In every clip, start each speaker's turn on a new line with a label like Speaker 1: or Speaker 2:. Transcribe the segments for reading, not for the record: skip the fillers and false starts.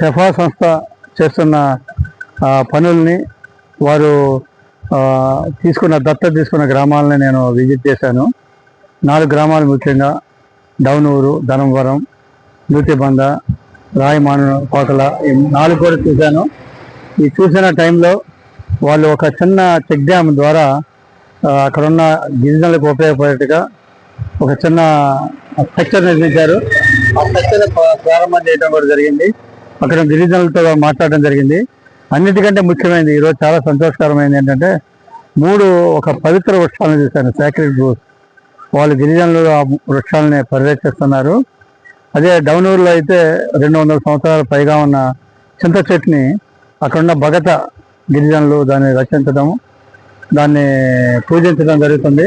Speaker 1: సెఫా సంస్థ చేస్తున్న పనుల్ని వారు తీసుకున్న గ్రామాలని నేను విజిట్ చేశాను. 4 గ్రామాలు ముఖ్యంగా డౌనూరు, ధనంవరం, నూతిబంద, రాయమాను, కోటల ఈ 4 కూడా చూశాను. ఈ చూసిన టైంలో వాళ్ళు ఒక చిన్న చెక్ డ్యామ్ ద్వారా అక్కడున్న గిరిజనులకు ఉపయోగపడేట్టుగా ఒక చిన్న స్ట్రక్చర్ నిర్మించారు. ఆ స్ట్రక్చర్ ప్రారంభం చేయడం కూడా జరిగింది. అక్కడ గిరిజనులతో మాట్లాడడం జరిగింది. అన్నిటికంటే ముఖ్యమైనది ఈరోజు చాలా సంతోషకరమైనది ఏంటంటే 3 ఒక పవిత్ర వృక్షాలను చూశాను, సాక్రెడ్ గ్రోవ్స్. వాళ్ళు గిరిజనులు ఆ వృక్షాలని పరిరక్షిస్తున్నారు. అదే డౌనూరులో అయితే 200 సంవత్సరాల పైగా ఉన్న చింత చెట్టుని అక్కడున్న భగత గిరిజనులు దాన్ని రక్షించడం, దాన్ని పూజించడం జరుగుతుంది.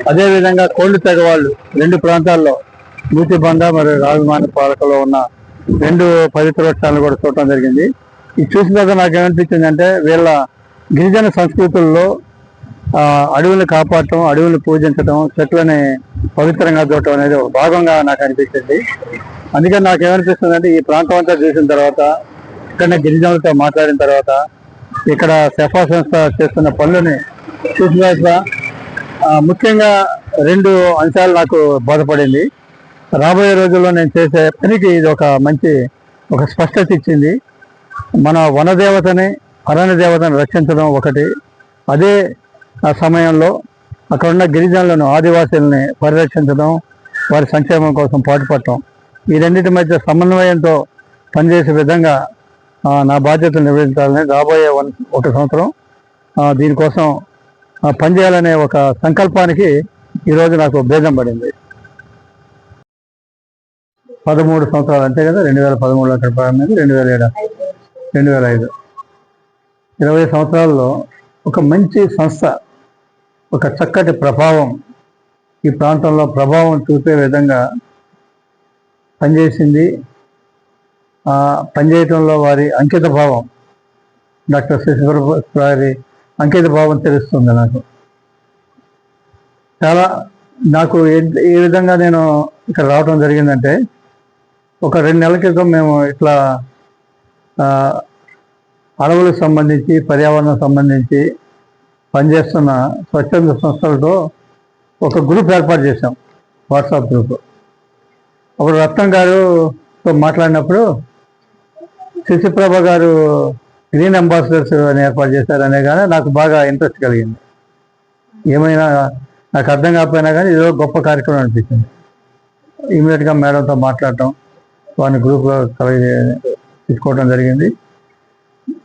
Speaker 1: అదేవిధంగా కోళ్ళు తెగవాళ్ళు 2 ప్రాంతాల్లో నూతిబంద మరియు రావిమాని పాలకలో ఉన్న 2 పవిత్ర వృక్షాలను కూడా చూడటం జరిగింది. ఇది చూసిన తర్వాత నాకు ఏమనిపించిందంటే వీళ్ళ గిరిజన సంస్కృతుల్లో అడవులను కాపాడటం, అడవులను పూజించడం, చెట్లని పవిత్రంగా చూడటం అనేది ఒక భాగంగా నాకు అనిపించింది. అందుకని నాకు ఏమనిపిస్తుందంటే ఈ ప్రాంతం అంతా చూసిన తర్వాత, ఇక్కడ గిరిజనులతో మాట్లాడిన తర్వాత, ఇక్కడ సెఫా సంస్థ చేస్తున్న పనులని చూసిన తర్వాత ముఖ్యంగా 2 అంశాలు నాకు బోధపడింది. రాబోయే రోజుల్లో నేను చేసే పనికి ఇది ఒక మంచి స్పష్టత ఇచ్చింది. మన వనదేవతని, అరణ్య దేవతని రక్షించడం ఒకటి, అదే సమయంలో అక్కడున్న గిరిజనులను, ఆదివాసీలని పరిరక్షించడం, వారి సంక్షేమం కోసం పాటుపడటం, ఈ రెండింటి మధ్య సమన్వయంతో పనిచేసే విధంగా నా బాధ్యతలు నిర్వహించాలని రాబోయే 1 సంవత్సరం దీనికోసం పనిచేయాలనే ఒక సంకల్పానికి ఈరోజు నాకు భేదం పడింది. 13 సంవత్సరాలు అంతే కదా, 2013లో అక్కడ ప్రారంభమైంది, 2007, 2005, 20 సంవత్సరాల్లో ఒక మంచి సంస్థ, ఒక చక్కటి ప్రభావం, ఈ ప్రాంతంలో ప్రభావం చూపే విధంగా పనిచేసింది. పనిచేయటంలో వారి అంకిత భావం, డాక్టర్ శశిప్రభ గారి అంకిత భావం తెలుస్తుంది నాకు. ఏ విధంగా నేను ఇక్కడ రావడం జరిగిందంటే, ఒక 2 నెలల క్రితం మేము ఇట్లా అడవులకు సంబంధించి, పర్యావరణం సంబంధించి పనిచేస్తున్న స్వచ్ఛంద సంస్థలతో ఒక గ్రూప్ ఏర్పాటు చేశాం, వాట్సాప్ గ్రూప్. అప్పుడు రత్నం గారుతో మాట్లాడినప్పుడు శశిప్రభ గారు గ్రీన్ అంబాసిడర్స్ అని ఏర్పాటు చేశారనే కానీ నాకు బాగా ఇంట్రెస్ట్ కలిగింది. ఏమైనా నాకు అర్థం కాకపోయినా కానీ ఇదో గొప్ప కార్యక్రమం అనిపించింది. ఇమీడియట్గా మేడంతో మాట్లాడటం, వారిని గ్రూప్లో తీసుకోవడం జరిగింది.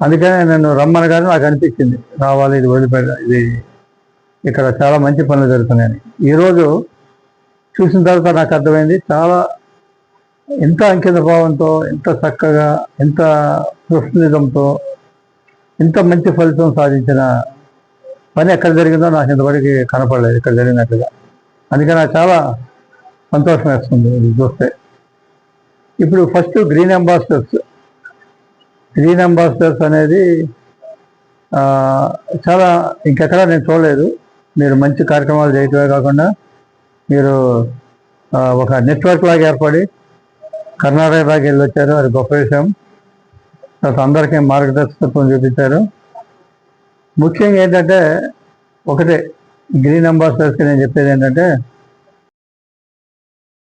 Speaker 1: అందుకనే నేను రమ్మని గారు నాకు అనిపించింది, రావాలి, ఇది ఇది ఇక్కడ చాలా మంచి పనులు జరుగుతున్నాయని. ఈరోజు చూసిన తర్వాత నాకు అర్థమైంది, చాలా ఎంత అంకిత భావంతో, ఎంత చక్కగా, ఎంత ప్రొఫెషనలిజంతో, ఎంత మంచి ఫలితం సాధించిన పని ఎక్కడ జరిగిందో నాకు ఇంతవరకు కనపడలేదు ఇక్కడ జరిగినట్టుగా. అందుకని నాకు చాలా సంతోషం వేస్తుంది ఇది చూస్తే. ఇప్పుడు ఫస్ట్ గ్రీన్ అంబాసిడర్స్ అనేది చాలా ఇంకెక్కడా నేను చూడలేదు. మీరు మంచి కార్యక్రమాలు చేయటమే కాకుండా మీరు ఒక నెట్వర్క్ లాగా ఏర్పడి కర్ణాటక దాకా వెళ్ళొచ్చారు, అది గొప్ప విషయం. తర్వాత అందరికీ మార్గదర్శకత్వం చూపించారు. ముఖ్యంగా ఏంటంటే ఒకటే, గ్రీన్ అంబాసిడర్స్కి నేను చెప్పేది ఏంటంటే,